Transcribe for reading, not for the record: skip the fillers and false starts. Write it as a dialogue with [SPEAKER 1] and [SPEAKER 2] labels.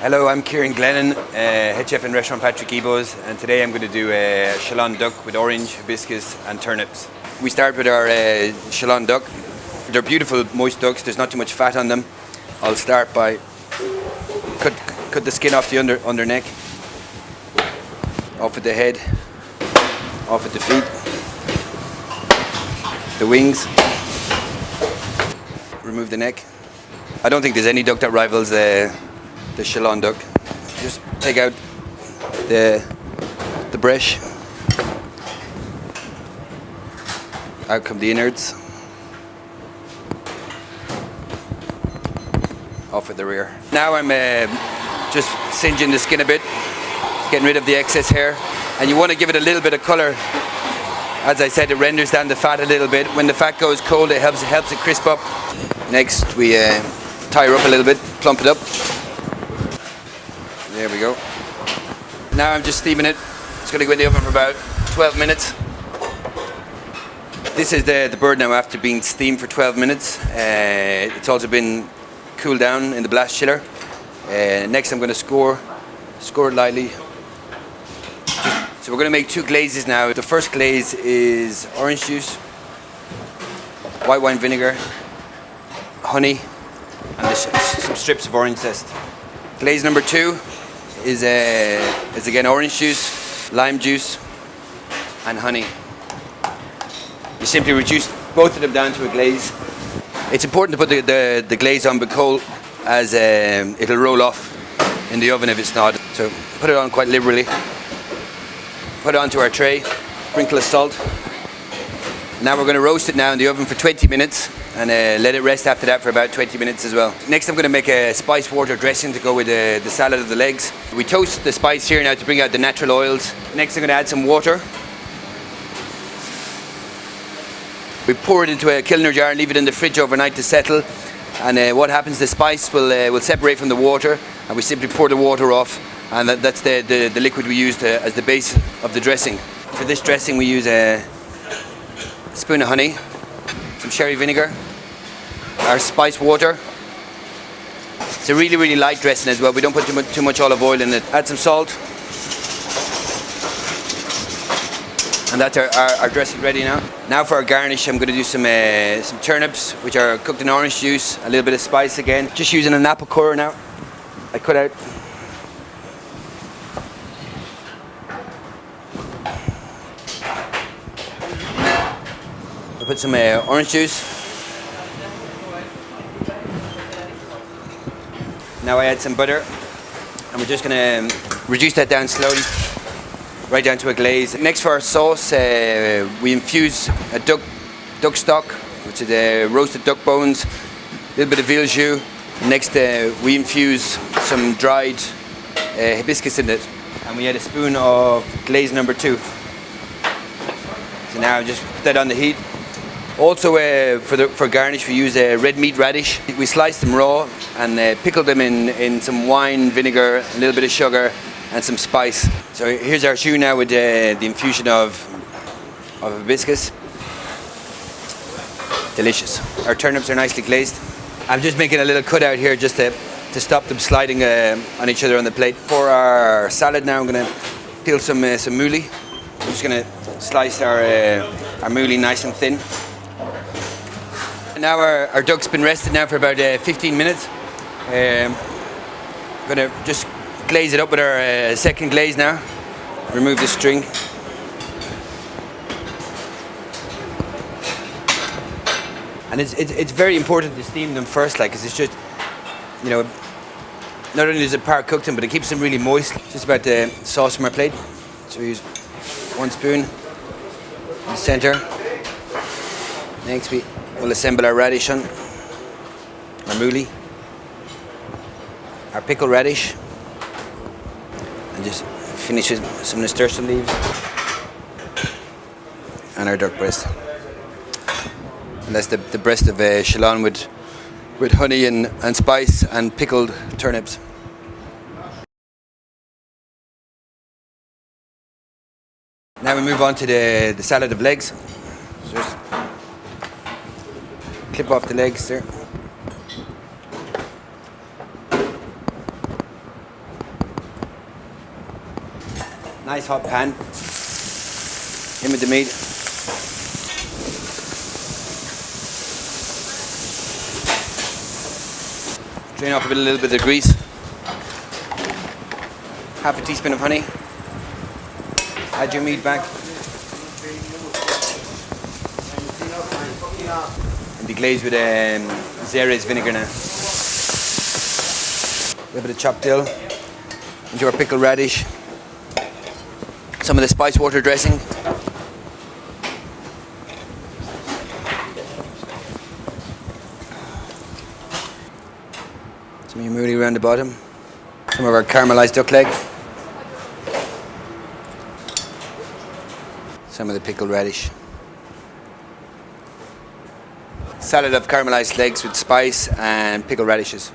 [SPEAKER 1] Hello, I'm Kieran, Glennon, head chef in restaurant Patrick Guilbaud's, and today I'm going to do a Michelin duck with orange, hibiscus and turnips. We start with our Michelin duck. They're beautiful moist ducks, there's not too much fat on them. I'll start by cut the skin off the under neck, off at the head, off at the feet, the wings, remove the neck. I don't think there's any duck that rivals the Michelin duck. Just take out the breast. Out come the innards. Off at the rear. Now I'm just singeing the skin a bit, getting rid of the excess hair. And you want to give it a little bit of colour. As I said, it renders down the fat a little bit. When the fat goes cold, it helps it crisp up. Next, we tie her up a little bit, plump it up. There we go. Now I'm just steaming it. It's going to go in the oven for about 12 minutes. This is the bird now after being steamed for 12 minutes. It's also been cooled down in the blast chiller. Next I'm going to score it lightly. So we're going to make two glazes now. The first glaze is orange juice, white wine vinegar, honey, and some strips of orange zest. Glaze number 2 is again orange juice, lime juice and honey. You simply reduce both of them down to a glaze. It's important to put the glaze on cold, as it'll roll off in the oven if it's not. So put it on quite liberally. Put it onto our tray, sprinkle of salt. Now we're going to roast it now in the oven for 20 minutes and let it rest after that for about 20 minutes as well. Next I'm going to make a spice water dressing to go with the salad of the legs. We toast the spice here now to bring out the natural oils. Next I'm going to add some water. We pour it into a Kilner jar and leave it in the fridge overnight to settle. And what happens, the spice will separate from the water, and we simply pour the water off, and that's the liquid we use as the base of the dressing. For this dressing we use a spoon of honey, some sherry vinegar, our spice water. It's a really, really light dressing as well. We don't put too much olive oil in it. Add some salt. And that's our dressing ready now. Now for our garnish, I'm going to do some turnips, which are cooked in orange juice, a little bit of spice again. Just using an apple core now. I cut out. I put some orange juice. Now I add some butter, and we're just going to reduce that down slowly, right down to a glaze. Next for our sauce, we infuse a duck stock, which is roasted duck bones, a little bit of veal jus. Next we infuse some dried hibiscus in it, and we add a spoon of glaze number 2. So now just put that on the heat. Also for garnish we use red meat radish. We slice them raw and pickle them in some wine, vinegar, a little bit of sugar and some spice. So here's our jus now with the infusion of hibiscus. Delicious. Our turnips are nicely glazed. I'm just making a little cutout here just to stop them sliding on each other on the plate. For our salad now I'm going to peel some mouli. I'm just going to slice our mouli nice and thin. Now our duck's been rested now for about 15 minutes. I'm going to just glaze it up with our second glaze now. Remove the string. And it's very important to steam them first, because it's just, not only does it par cook them, but it keeps them really moist. Just about the sauce from our plate. So we use 1 spoon in the center. Next we'll assemble our radish on, our mouli. our pickled radish, and just finish with some nasturtium leaves, and our duck breast. And that's the breast of Michelin with honey and spice and pickled turnips. Now we move on to the salad of legs. So just clip off the legs there. Nice hot pan. In with the meat. Drain off a little bit of grease. Half a teaspoon of honey. Add your meat back. And be glazed with Xeres vinegar now. A little bit of chopped dill. Into our pickled radish. Some of the spice water dressing. Some humidity around the bottom. Some of our caramelized duck leg. Some of the pickled radish. Salad of caramelized legs with spice and pickled radishes.